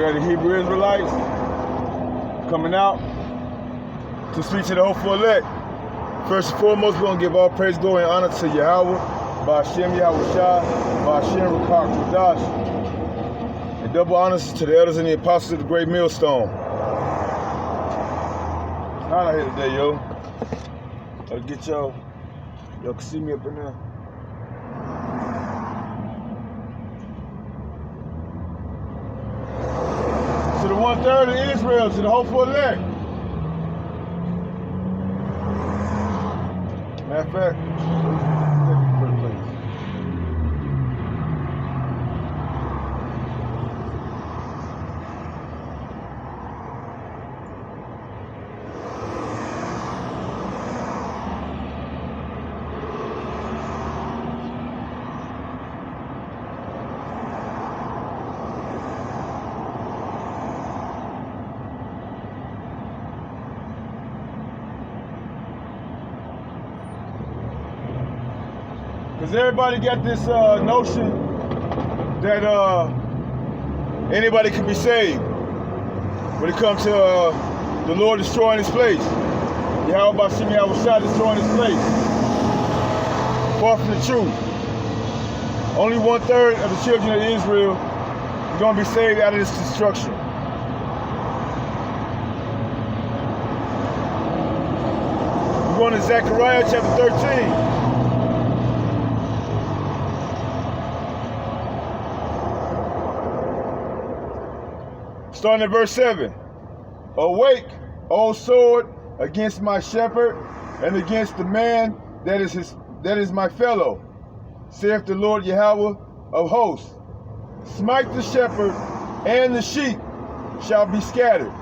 We are the Hebrew Israelites coming out to speak to the hopeful elect. First and foremost, we're going to give all praise, glory, and honor to Yahweh, Ba'ashem Yahweh Shai, Ba'ashem Rakak Kudash, and double honors to the elders and the apostles of the great millstone. Hot out here today, yo. I'll get y'all can see me up in there. To the 1/3 of Israel, to the hopeful elect. Matter of fact, because everybody got this notion that anybody can be saved when it comes to the Lord destroying His place. Yahweh Ba'ashem Yahweh Shai destroying His place. Far from the truth. Only 1/3 of the children of Israel are going to be saved out of this destruction. We're going to Zechariah chapter 13. Starting at verse 7. Awake, O sword, against my shepherd, and against the man that is my fellow, saith the Lord Yahweh of hosts. Smite the shepherd, and the sheep shall be scattered,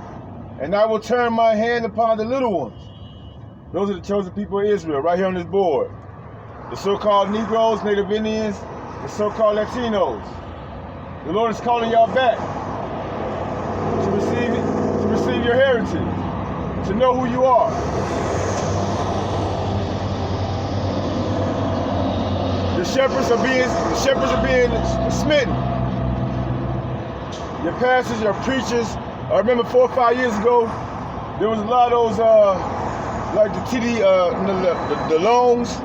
and I will turn my hand upon the little ones. Those are the chosen people of Israel, right here on this board. The so-called Negroes, Native Indians, the so-called Latinos. The Lord is calling y'all back to receive your heritage, to know who you are. The shepherds are being smitten. Your pastors, your preachers. I remember 4 or 5 years ago, there was a lot of those like the the loans.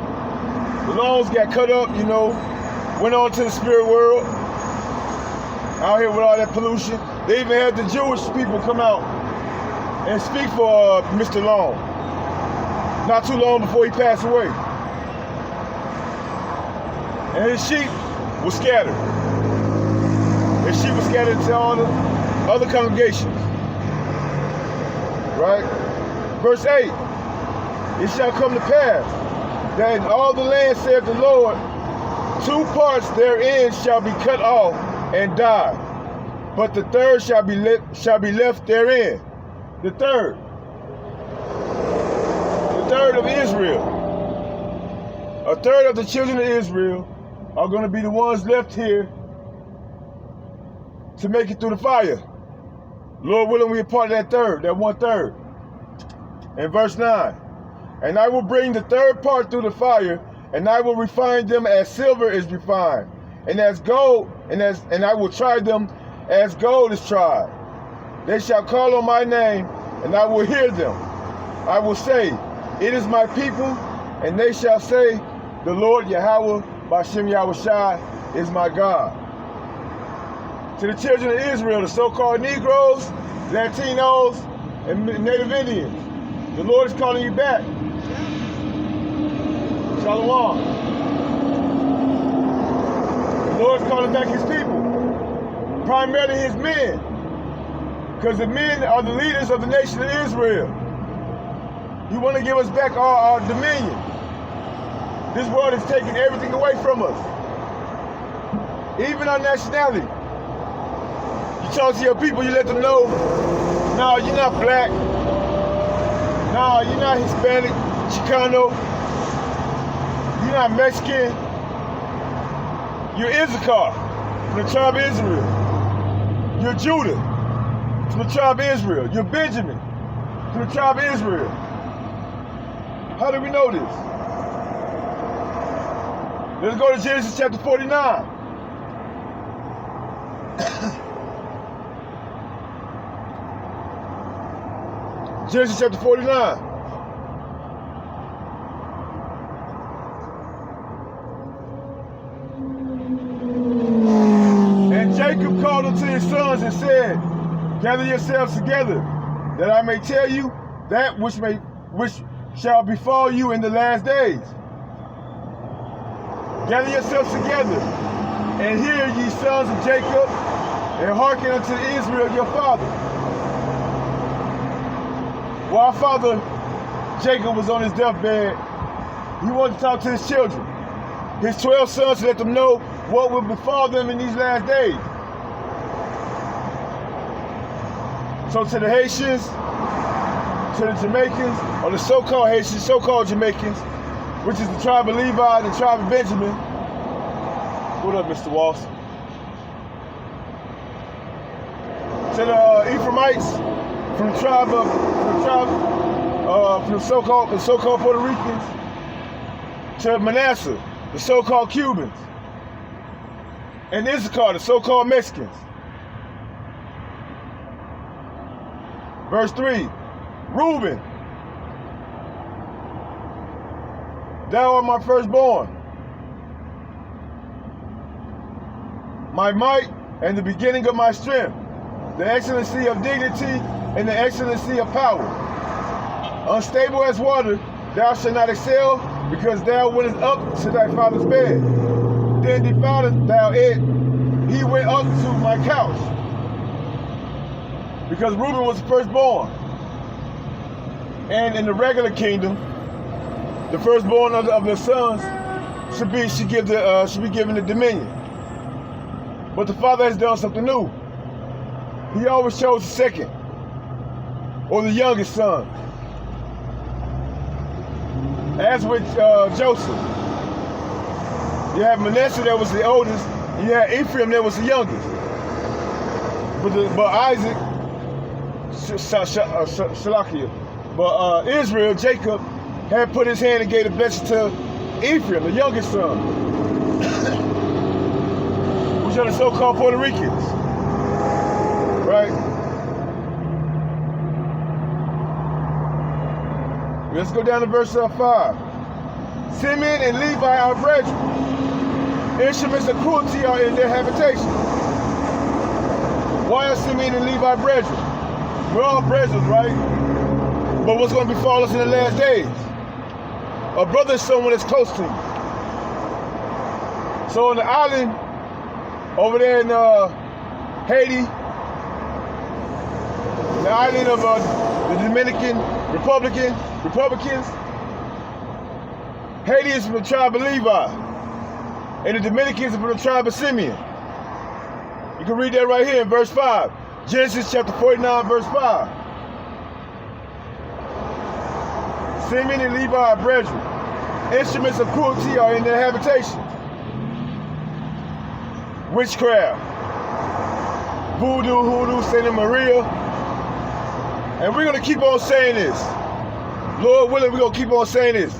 The loans got cut up, you know, went on to the spirit world. Out here with all that pollution. They even had the Jewish people come out and speak for Mr. Long. Not too long before he passed away. And his sheep were scattered. His sheep were scattered to all the other congregations. Right? Verse 8. It shall come to pass that in all the land, saith the Lord, 2 parts therein shall be cut off and die, but the third shall be left therein. The third of Israel. A third of the children of Israel are going to be the ones left here to make it through the fire. Lord willing, we are part of that third, that 1/3. In verse 9, and I will bring the third part through the fire, and I will refine them as silver is refined, and as gold, and I will try them as gold is tried. They shall call on my name, and I will hear them. I will say, it is my people, and they shall say, the Lord Yahweh, Ba'ashem Yahweh Shai, is my God. To the children of Israel, the so-called Negroes, Latinos, and Native Indians, the Lord is calling you back. Shalom. The Lord is calling back His people. Primarily His men, because the men are the leaders of the nation of Israel. He want to give us back our dominion. This world is taking everything away from us, even our nationality. You talk to your people, you let them know, no, you're not black, no, you're not Hispanic, Chicano, you're not Mexican, you're Issachar from the tribe of Israel. You're Judah, from the tribe of Israel. You're Benjamin, from the tribe of Israel. How do we know this? Let's go to Genesis chapter 49. Genesis chapter 49. And Jacob called unto his sons and said, gather yourselves together, that I may tell you that which shall befall you in the last days. Gather yourselves together, and hear ye sons of Jacob, and hearken unto Israel your father. While our father Jacob was on his deathbed, he wanted to talk to his children, his 12 sons, to let them know what will befall them in these last days. So to the Haitians, to the Jamaicans, or the so-called Haitians, so-called Jamaicans, which is the tribe of Levi, the tribe of Benjamin. What up, Mr. Walsh? To the Ephraimites, from the so-called Puerto Ricans, to Manasseh, the so-called Cubans, and Issachar, the so-called Mexicans. Verse 3, Reuben, thou art my firstborn, my might and the beginning of my strength, the excellency of dignity and the excellency of power. Unstable as water, thou shalt not excel, because thou wentest up to thy father's bed. Then defiled thou it, he went up to my couch. Because Reuben was the firstborn. And in the regular kingdom, the firstborn of the sons should be given the dominion. But the father has done something new. He always chose the second, or the youngest son. As with Joseph, you have Manasseh that was the oldest, and you had Ephraim that was the youngest. But Isaac, Shalachiah, but Israel, Jacob, had put his hand and gave the blessing to Ephraim, the youngest son, which are the so-called Puerto Ricans, right? Let's go down to verse 5. Simeon and Levi are brethren. Instruments of cruelty are in their habitation. Why are Simeon and Levi brethren? We're all brethren, right? But what's going to befall us in the last days? A brother is someone that's close to you. So on the island over there in Haiti, the island of the Dominican Republicans, Haiti is from the tribe of Levi, and the Dominicans are from the tribe of Simeon. You can read that right here in verse 5. Genesis chapter 49, verse 5. Simeon and Levi are brethren. Instruments of cruelty are in their habitation. Witchcraft, voodoo, hoodoo, Santa Maria. And we're going to keep on saying this. Lord willing, we're going to keep on saying this.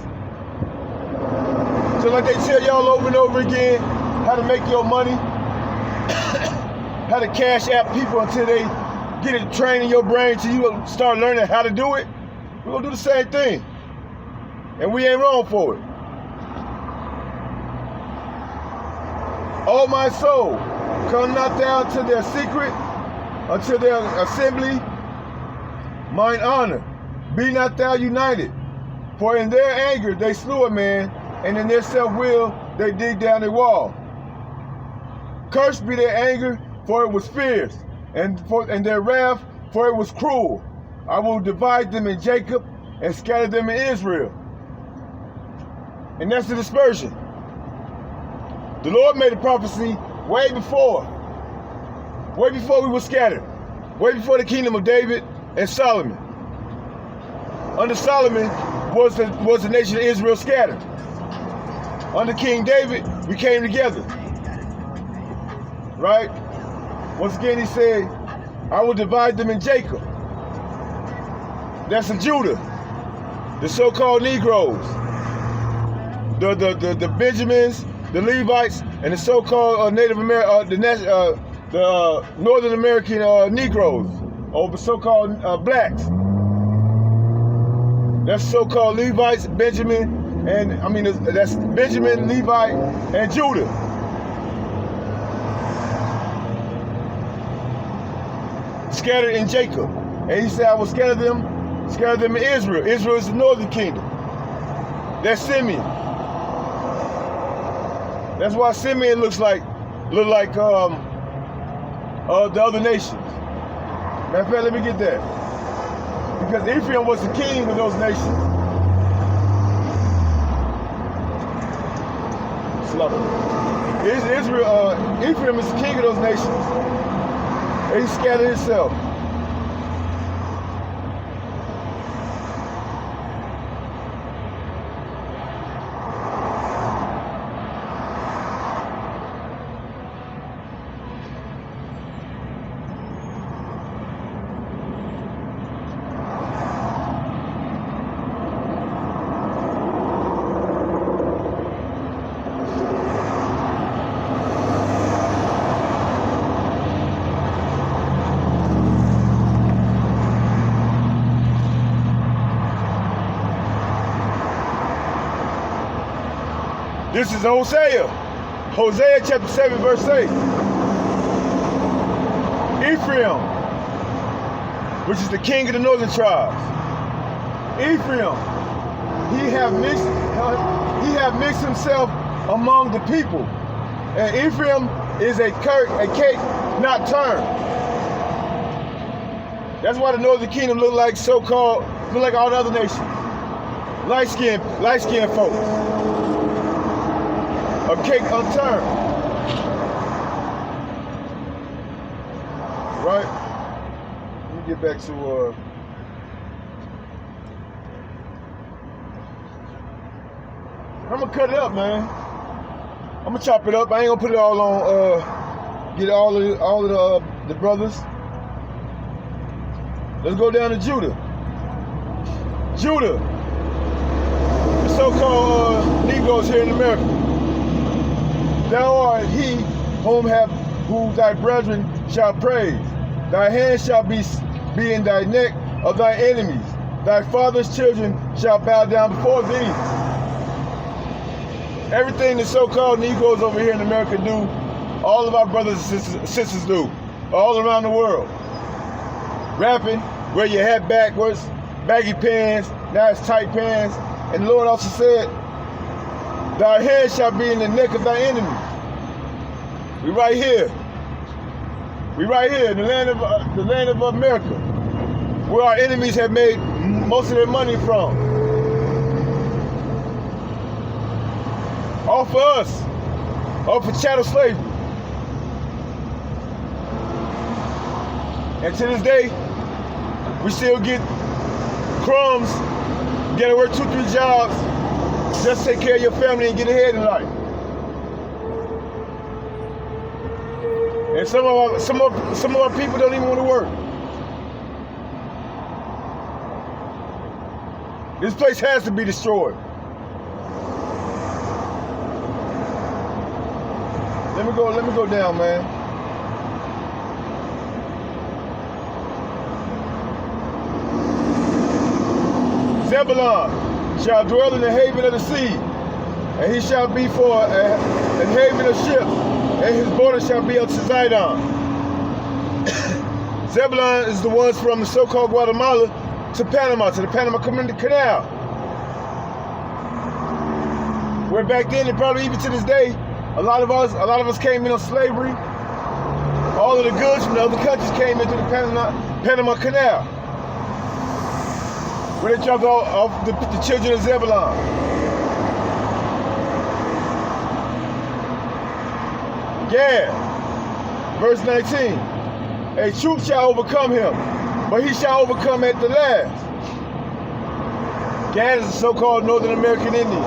So like they tell y'all over and over again how to make your money, how to cash app people until they get it trained in your brain till you start learning how to do it, we're going to do the same thing. And we ain't wrong for it. Oh my soul, come not down to their secret, unto their assembly, mine honor. Be not thou united. For in their anger they slew a man, and in their self-will they dig down a wall. Cursed be their anger, for it was fierce, and their wrath, for it was cruel. I will divide them in Jacob and scatter them in Israel. And that's the dispersion. The Lord made a prophecy way before we were scattered, way before the kingdom of David and Solomon. Under Solomon was the nation of Israel scattered. Under King David, we came together. Right? Once again, he said, I will divide them in Jacob. That's in Judah. The so-called Negroes. The Benjamins, the Levites, and the so-called Native American, the Northern American Negroes, or the so-called blacks. That's so-called Levites, Benjamin, and I mean that's Benjamin, Levi, and Judah. Scattered in Jacob. And he said, I will scatter them in Israel. Israel is the northern kingdom. That's Simeon. That's why Simeon look like the other nations. Matter of fact, let me get that. Because Ephraim was the king of those nations. Ephraim is the king of those nations. And he scattered himself. This is Hosea. Hosea chapter 7, verse 8. Ephraim, which is the king of the northern tribes. Ephraim, he have mixed himself among the people. And Ephraim is a cake not turned. That's why the northern kingdom look like all the other nations. Light-skinned folks. A cake unturned. Right? Let me get back to I'm gonna cut it up, man. I'm gonna chop it up. I ain't gonna put it all on get all of the brothers. Let's go down to Judah. Judah, the so-called Negroes here in America. Thou art he who thy brethren shall praise. Thy hand shall be in thy neck of thy enemies. Thy father's children shall bow down before thee. Everything the so-called Negroes over here in America do, all of our brothers and sisters do, all around the world. Rapping, wear your hat backwards, baggy pants, now it's tight pants. And the Lord also said, thy head shall be in the neck of thy enemies. We right here. We right here in the land of America, where our enemies have made most of their money from. All for us. All for chattel slavery. And to this day, we still get crumbs, gotta work 2-3 jobs, just take care of your family and get ahead in life. And some of our people don't even want to work. This place has to be destroyed. Let me go down, man. Zebulun shall dwell in the haven of the sea, and he shall be for an haven of ships, and his border shall be unto Zidon. Zebulun is the ones from the so-called Guatemala to Panama, to the Panama Canal. Where back then, and probably even to this day, a lot of us came in on slavery. All of the goods from the other countries came into the Panama Canal, where they dropped off the children of Zebulun. Gad, verse 19. A troop shall overcome him, but he shall overcome at the last. Gad is a so-called Northern American Indian.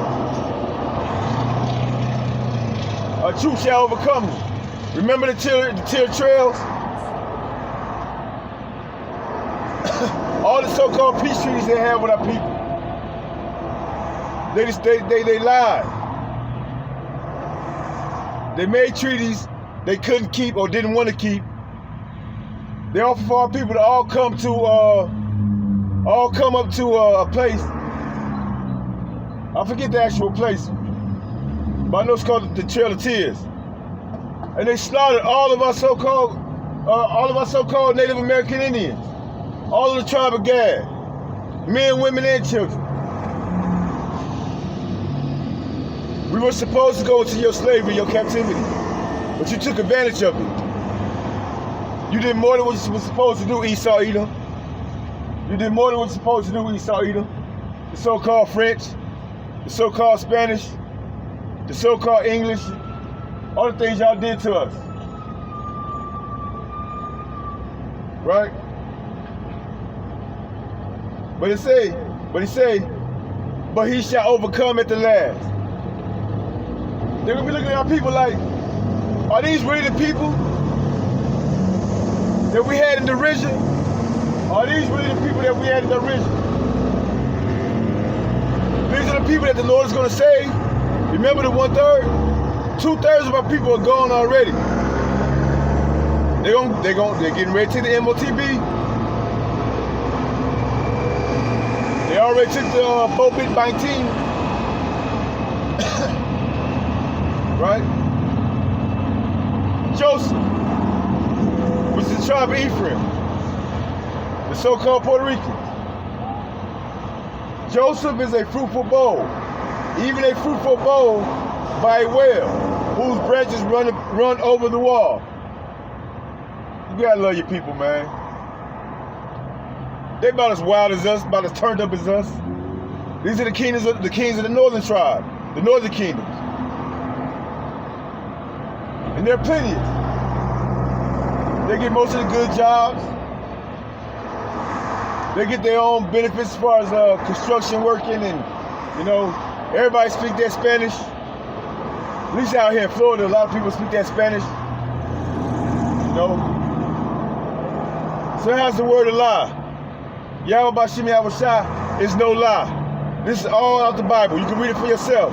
A troop shall overcome him. Remember the Teal Trails? All the so-called peace treaties they have with our people. They lied. They made treaties they couldn't keep or didn't want to keep. They offered for our people to all come up to a place I forget the actual place, but I know it's called the Trail of Tears. And they slaughtered all of our so-called Native American Indians, all of the tribe of Gad, men, women, and children. We were supposed to go into your slavery, your captivity, but you took advantage of it. You did more than what you were supposed to do, Esau Edom. You did more than what you were supposed to do, Esau Edom. The so-called French, the so-called Spanish, the so-called English, all the things y'all did to us. Right? But he say, but he shall overcome at the last. They're gonna be looking at our people like, are these really the people that we had in derision? Are these really the people that we had in derision? These are the people that the Lord is gonna save. Remember the 1/3? 2/3 of our people are gone already. They're getting ready to take the MOTB. They already took the COVID-19. Right? Joseph, which is the tribe of Ephraim, the so-called Puerto Ricans. Joseph is a fruitful bowl, even a fruitful bowl by a well, whose branches run over the wall. You gotta love your people, man. They about as wild as us, about as turned up as us. These are the kings of the northern tribe, the northern kingdoms. And they're plenteous. They get most of the good jobs. They get their own benefits as far as construction working, and everybody speak their Spanish. At least out here in Florida, a lot of people speak that Spanish. So how's the word of lie? Yahweh Bashim Yahweh Shai is no lie. This is all out the Bible. You can read it for yourself.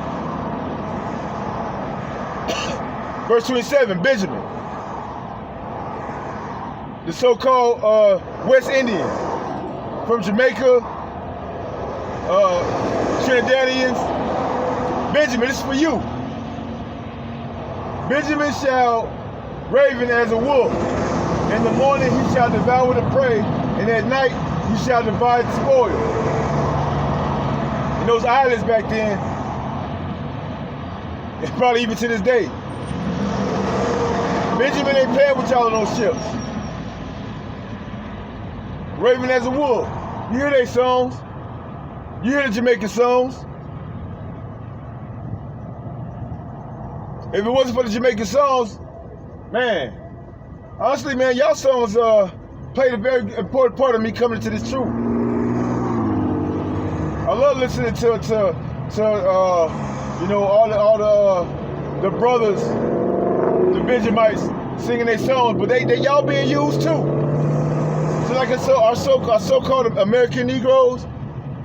Verse 27, Benjamin, the so-called West Indians from Jamaica, Trinidadians. Benjamin, this is for you. Benjamin shall raven as a wolf. In the morning he shall devour the prey, and at night he shall divide the spoil. And those islands back then, and probably even to this day, Benjamin ain't playing with y'all on those ships. Raven as a wolf. You hear they songs? You hear the Jamaican songs? If it wasn't for the Jamaican songs, man, honestly, man, y'all songs played a very important part of me coming into this truth. I love listening to all the brothers, the Benjamites singing their songs, but they y'all being used too. So like our so-called American Negroes,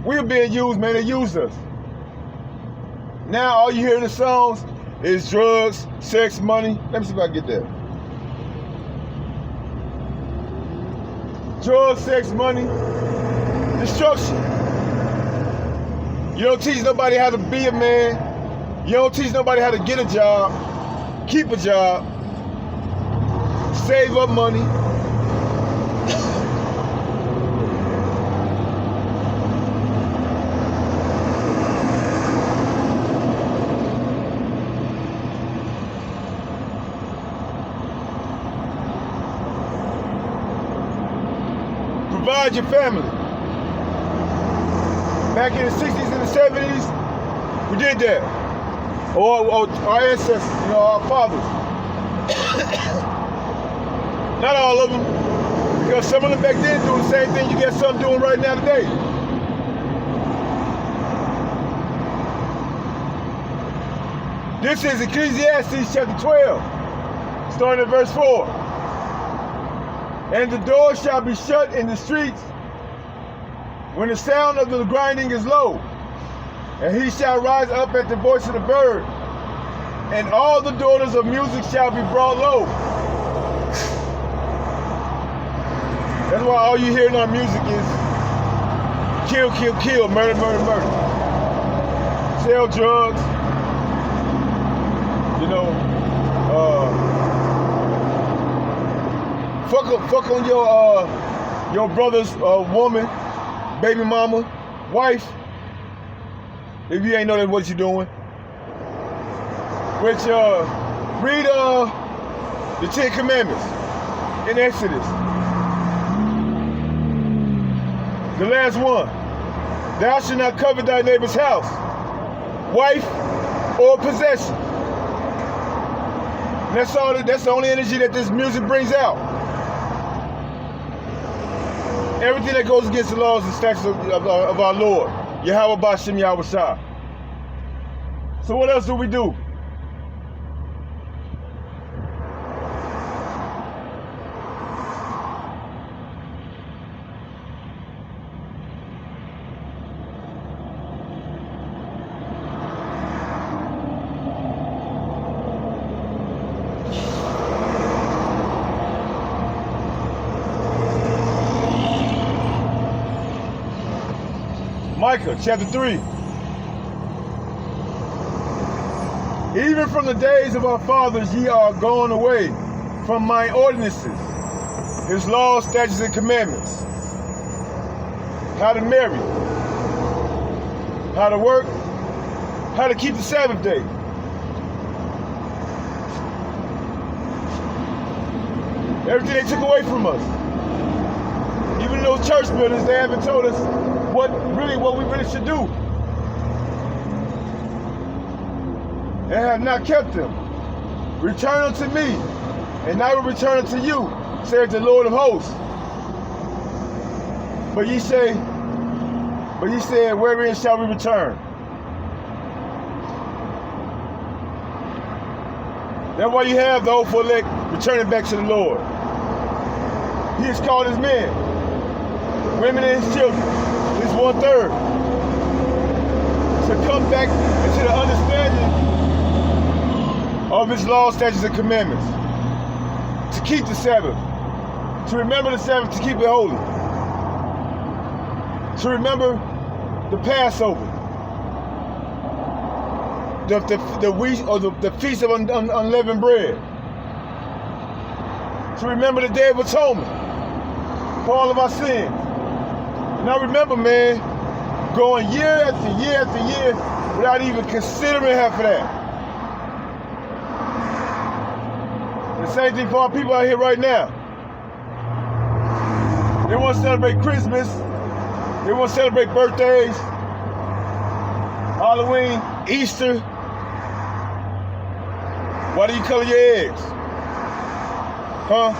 we're being used, man. They used us. Now all you hear in the songs is drugs, sex, money. Let me see if I can get that. Drugs, sex, money, destruction. You don't teach nobody how to be a man. You don't teach nobody how to get a job, keep a job, save up money. Provide your family. Back in the 60s and the 70s, we did that. Or our ancestors, our fathers. Not all of them, because some of them back then doing the same thing you got some doing right now today. This is Ecclesiastes chapter 12, starting at verse 4. And the door shall be shut in the streets when the sound of the grinding is low, and he shall rise up at the voice of the bird, and all the daughters of music shall be brought low. That's why all you hear in our music is kill, kill, kill, murder, murder, murder. sell drugs, you know, fuck on your brother's woman, baby mama, wife, if you ain't know that's what you're doing. Which read the 10 Commandments in Exodus. The last one. Thou shalt not covet thy neighbor's house, wife, or possession. And that's the only energy that this music brings out. Everything that goes against the laws and statutes of our Lord, Yahweh Bashem Yahweh Shah. So what else do we do? Micah chapter 3. Even from the days of our fathers ye are gone away from my ordinances, his laws, statutes, and commandments. How to marry, how to work, how to keep the Sabbath day. Everything they took away from us. Even those church buildings, they haven't told us what we really should do. And have not kept them. Return unto me, and I will return unto you, saith the Lord of hosts. But ye said, wherein shall we return? That's why you have the oath for elect returning back to the Lord. He has called his men, women, and his children, his 1/3, to come back into the understanding of his laws, statutes, and commandments, to keep the Sabbath, to remember the Sabbath, to keep it holy, to remember the Passover, the Feast of Unleavened Bread, to remember the Day of Atonement for all of our sins. And I remember, man, going year after year after year without even considering half of that. The same thing for our people out here right now. They want to celebrate Christmas. They want to celebrate birthdays, Halloween, Easter. Why do you color your eggs? Huh?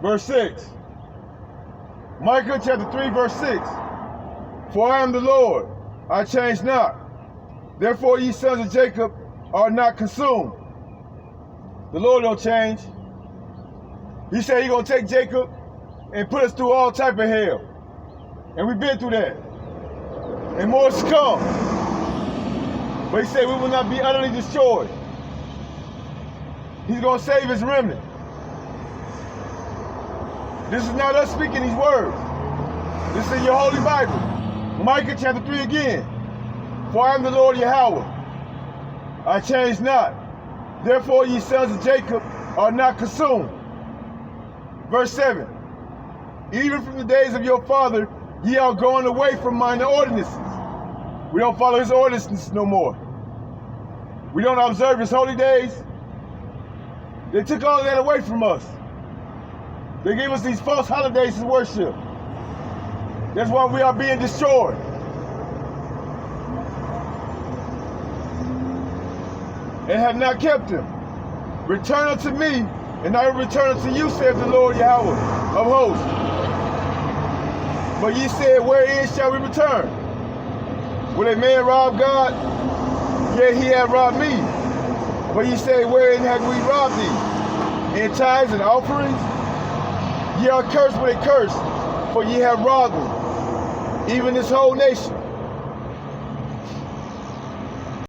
Verse 6. Micah chapter 3, verse 6. For I am the Lord, I change not. Therefore ye sons of Jacob are not consumed. The Lord don't change. He said he's going to take Jacob and put us through all type of hell. And we've been through that. And more is to come. But he said we will not be utterly destroyed. He's going to save his remnant. This is not us speaking these words. This is in your holy Bible. Micah chapter 3 again. For I am the Lord Yahweh. I change not. Therefore ye sons of Jacob are not consumed. Verse 7. Even from the days of your father ye are going away from mine ordinances. We don't follow his ordinances no more. We don't observe his holy days. They took all of that away from us. They gave us these false holidays to worship. That's why we are being destroyed. And have not kept them. Return unto me, and I will return unto you, saith the Lord Yahweh of hosts. But ye said, wherein shall we return? Will a man rob God? Yea, he hath robbed me. But ye say, wherein have we robbed thee? In tithes and offerings? Ye are cursed with a curse, for ye have robbed me, even this whole nation.